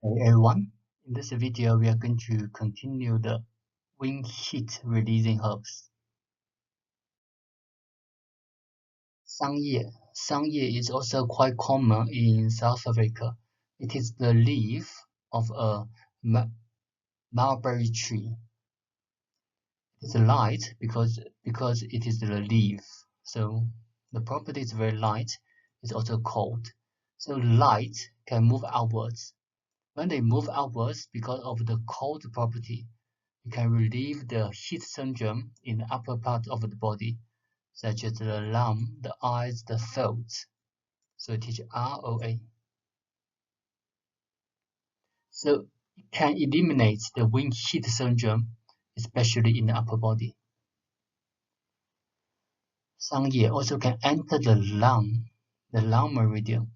Hey everyone, in this video we are going to continue the wing heat releasing herbs. Sangye is also quite common in South Africa. It is the leaf of a mulberry tree. It's light because it is the leaf. So the property is very light. It's also cold. So light can move outwards. When they move outwards because of the cold property, you can relieve the heat syndrome in the upper part of the body, such as the lung, the eyes, the throat. So it is ROA. So it can eliminate the wing heat syndrome, especially in the upper body. Sangye also can enter the lung meridian.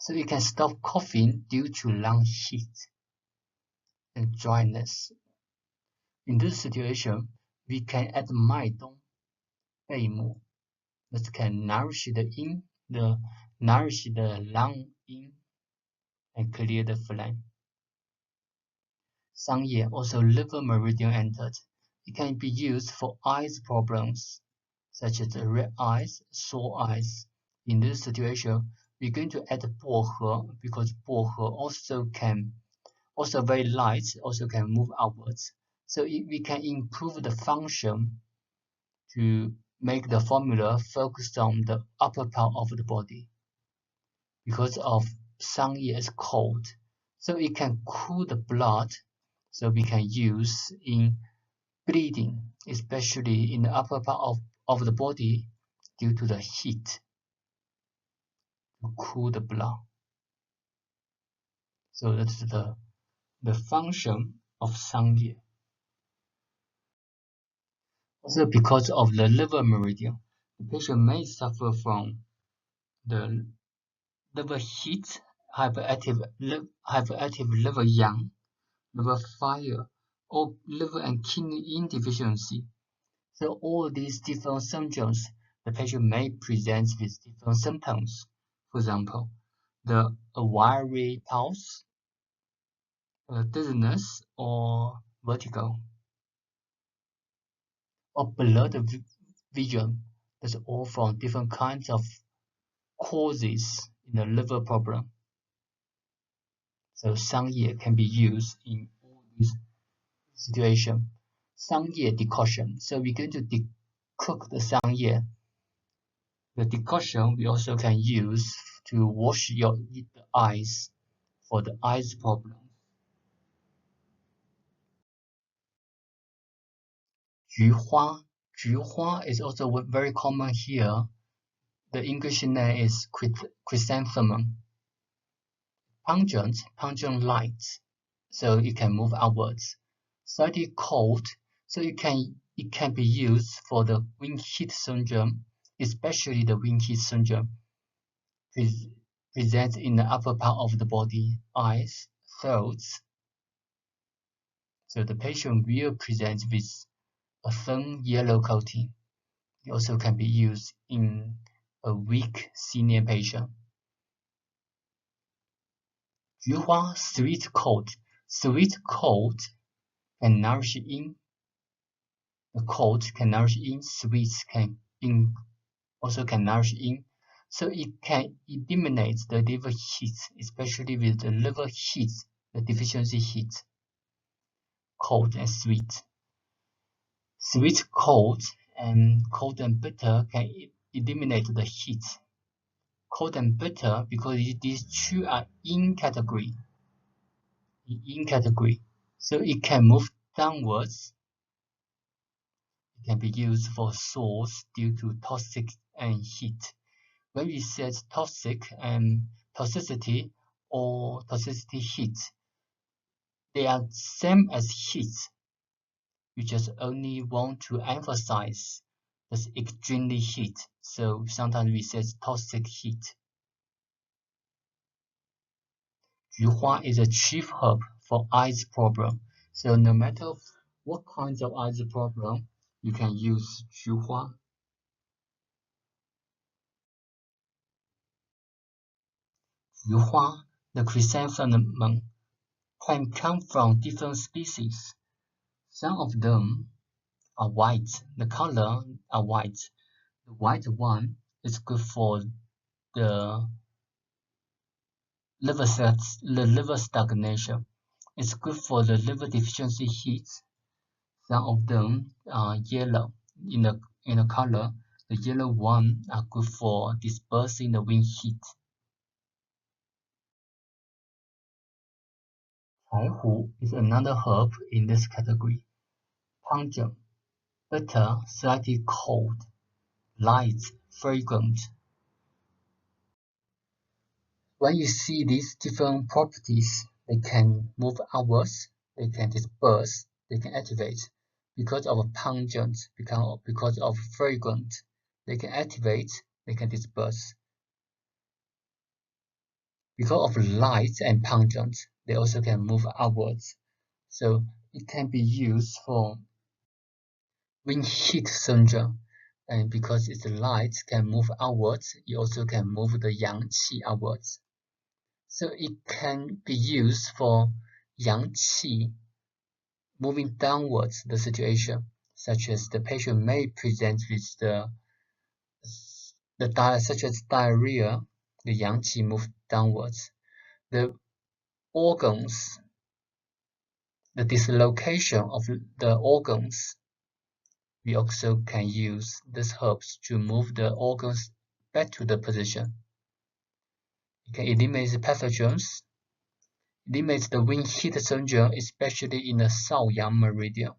So it can stop coughing due to lung heat and dryness. In this situation, we can add 麦冬、贝母 that can nourish the lung in and clear the phlegm. Sangye also liver meridian entered. It can be used for eyes problems such as red eyes, sore eyes. In this situation, we're going to add 薄荷 because 薄荷also very light, also can move outwards. So we can improve the function to make the formula focused on the upper part of the body. Because of Sangye is cold, so it can cool the blood, so we can use in bleeding, especially in the upper part of the body due to the heat, to cool the blood. So that's the function of Sangye. Also because of the liver meridian, the patient may suffer from the liver heat, hyperactive liver yang, liver fire, or liver and kidney insufficiency. So all these different symptoms, the patient may present with different symptoms. For example, a wiry pulse, dizziness, or vertigo, or blurred vision. That's all from different kinds of causes in the liver problem. So Sangye can be used in all these situations. Sangye decoction. So we're going to cook the Sangye. The decoction we also can use to wash the eyes for the eyes problem. Juhua is also very common here. The English name is chrysanthemum. Pungent light, so it can move outwards. Slightly cold, so it can be used for the wing heat syndrome, especially the wing heat syndrome presents in the upper part of the body, eyes, throats. So the patient will present with a thin yellow coating. It also can be used in a weak senior patient. Juhua sweet cold. Sweet cold can nourish in. The cold can nourish in. Sweet also can nourish in. So it can eliminate the liver heat, especially with the liver heat, the deficiency heat. Cold and sweet. Sweet cold and bitter can eliminate the heat. Cold and bitter because these two are in category. So it can move downwards. It can be used for sores due to toxic and heat. When we said toxic and toxicity or toxicity heat, they are same as heat. You just only want to emphasize this extremely heat. So sometimes we say toxic heat. Juhua is a chief herb for eyes problem. So no matter what kinds of eyes problem, you can use Juhua. Juhua, the chrysanthemum, can come from different species. Some of them are white. The color are white. The white one is good for the liver stagnation. It's good for the liver deficiency heat. Some of them are yellow in the color. The yellow one are good for dispersing the wind heat. Chaihu is another herb in this category. Pungent, bitter, slightly cold, light, fragrant. When you see these different properties, they can move outwards, they can disperse, they can activate. Because of pungent, because of fragrant, they can activate, they can disperse. Because of light and pungent, they also can move outwards. So it can be used for wind heat syndrome. And because it's light can move outwards, it also can move the yang qi outwards. So it can be used for yang qi moving downwards the situation, such as the patient may present with such as diarrhea, the yang qi move downwards. The organs, the dislocation of the organs, we also can use these herbs to move the organs back to the position. It can eliminate pathogens, eliminate the wind heat syndrome, especially in the Shaoyang meridian.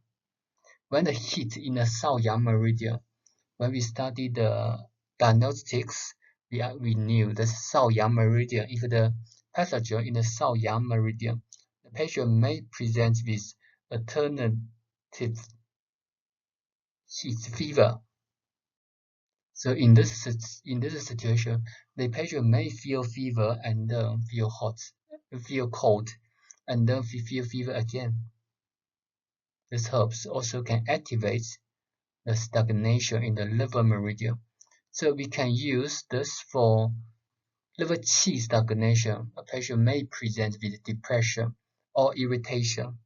When the heat in the Shaoyang meridian, when we study the diagnostics, we knew the Shaoyang meridian, if the pathogen in the Shaoyang meridian, the patient may present with alternative heat fever. So in this situation, the patient may feel fever and then feel cold, and then feel fever again. These herbs also can activate the stagnation in the liver meridian. So we can use this for liver qi stagnation. A patient may present with depression or irritation.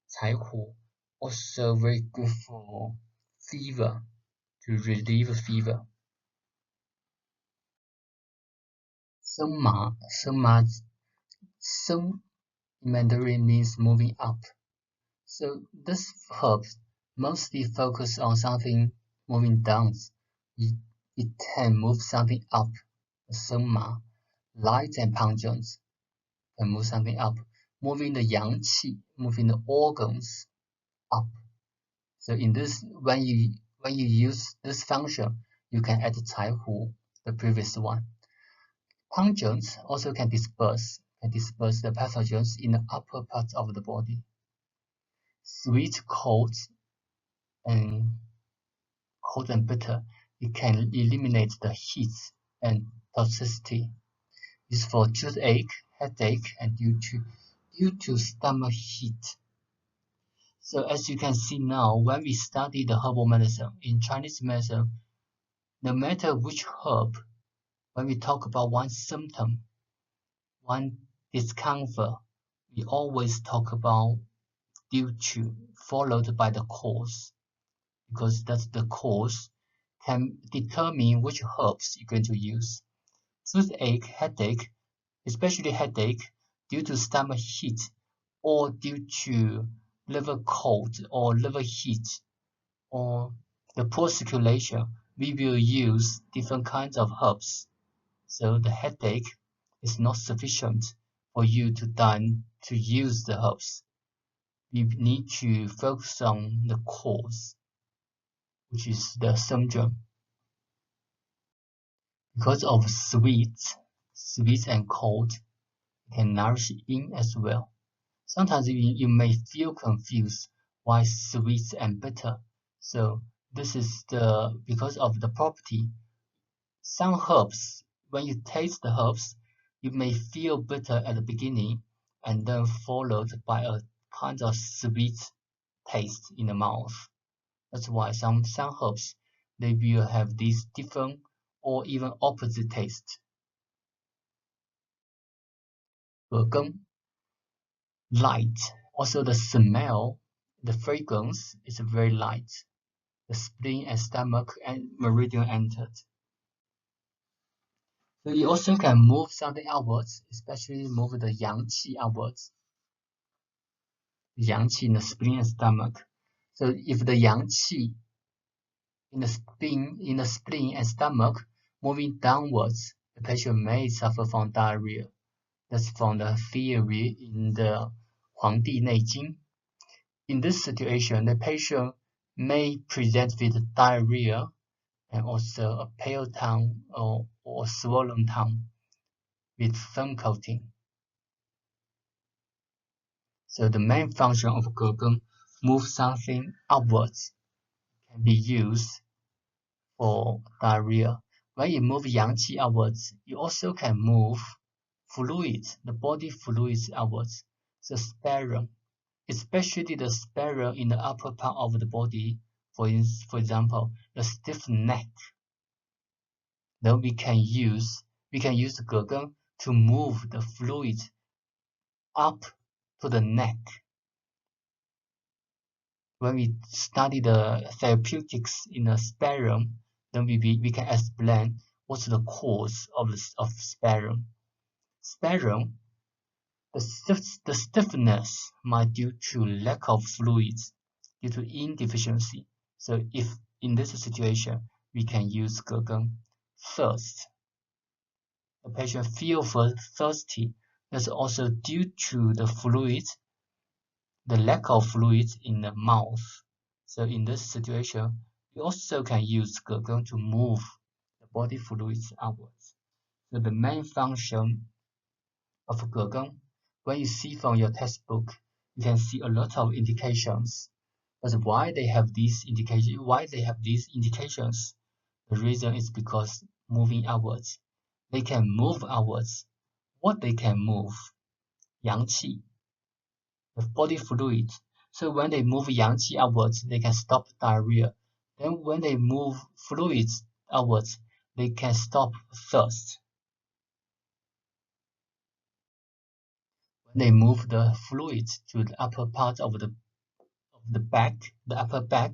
Chaihu also very good for fever, to relieve fever. Sheng in Mandarin means moving up. So this herb mostly focus on something moving down. It can move something up. Sheng light and pungent, can move something up, moving the yang qi, moving the organs up. So in this, when you use this function, you can add Chaihu, the previous one. Pungent also can disperse the pathogens in the upper part of the body. Sweet, cold, and bitter, it can eliminate the heat and toxicity. It's for toothache, headache, and due to stomach heat. So as you can see now, when we study the herbal medicine in Chinese medicine, no matter which herb, when we talk about one symptom, one discomfort, we always talk about due to, followed by the cause, because that's the cause can determine which herbs you're going to use. Toothache, headache, especially headache, due to stomach heat or due to liver cold or liver heat or the poor circulation, we will use different kinds of herbs. So the headache is not sufficient for you to use the herbs. We need to focus on the cause, which is the syndrome. Because of sweet and cold can nourish yin as well. Sometimes you may feel confused why sweet and bitter. So this is because of the property. Some herbs, when you taste the herbs, you may feel bitter at the beginning and then followed by a kind of sweet taste in the mouth. That's why some herbs, they will have these different or even opposite taste. Gegen light. Also the smell, the fragrance is very light. The spleen and stomach and meridian entered. So you also can move something outwards, especially move the yang qi outwards. Yang qi in the spleen and stomach. So if the yang qi in the spleen and stomach moving downwards, the patient may suffer from diarrhea. That's from the theory in the Huangdi Neijing. In this situation, the patient may present with diarrhea and also a pale tongue or swollen tongue with film coating. So the main function of Gegen, move something upwards, can be used for diarrhea. When you move yang qi outwards, you also can move fluids, the body fluids outwards. So sputum, especially the sputum in the upper part of the body, for example, the stiff neck. Then we can use Gegen to move the fluid up to the neck. When we study the therapeutics in the sputum, then we can explain what's the cause of sputum. Sputum, the stiffness might due to lack of fluids, due to insufficiency. So if in this situation, we can use Gegen. Thirst. The patient feels thirsty. That's also due to the fluids, the lack of fluids in the mouth. So in this situation, we also can use Gegen to move the body fluids outwards. So the main function of Gegen, when you see from your textbook, you can see a lot of indications. But why they have these indications? The reason is because moving outwards. They can move outwards. What they can move? Yang qi, the body fluid. So when they move yang qi outwards, they can stop diarrhea. Then when they move fluids outwards, they can stop thirst. When they move the fluids to the upper part of the back, the upper back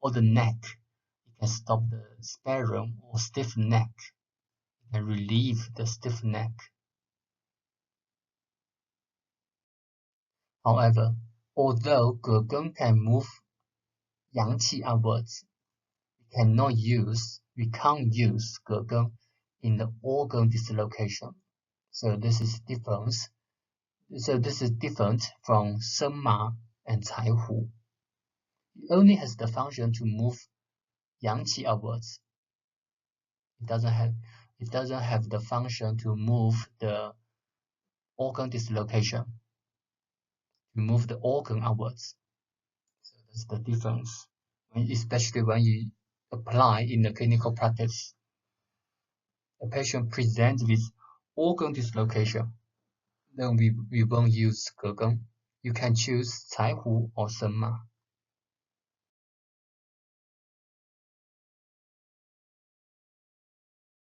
or the neck, it can stop the sputum or stiff neck. It can relieve the stiff neck. However, although Gegen can move yang qi outwards, we can't use Gegen in the organ dislocation. So this is different from Sheng and Chaihu. It only has the function to move yang qi upwards. It doesn't have the function to move the organ dislocation, to move the organ upwards. So that's the difference, especially when you apply in the clinical practice. A patient presents with organ dislocation, then we won't use Gegen. You can choose Chaihu or Sheng.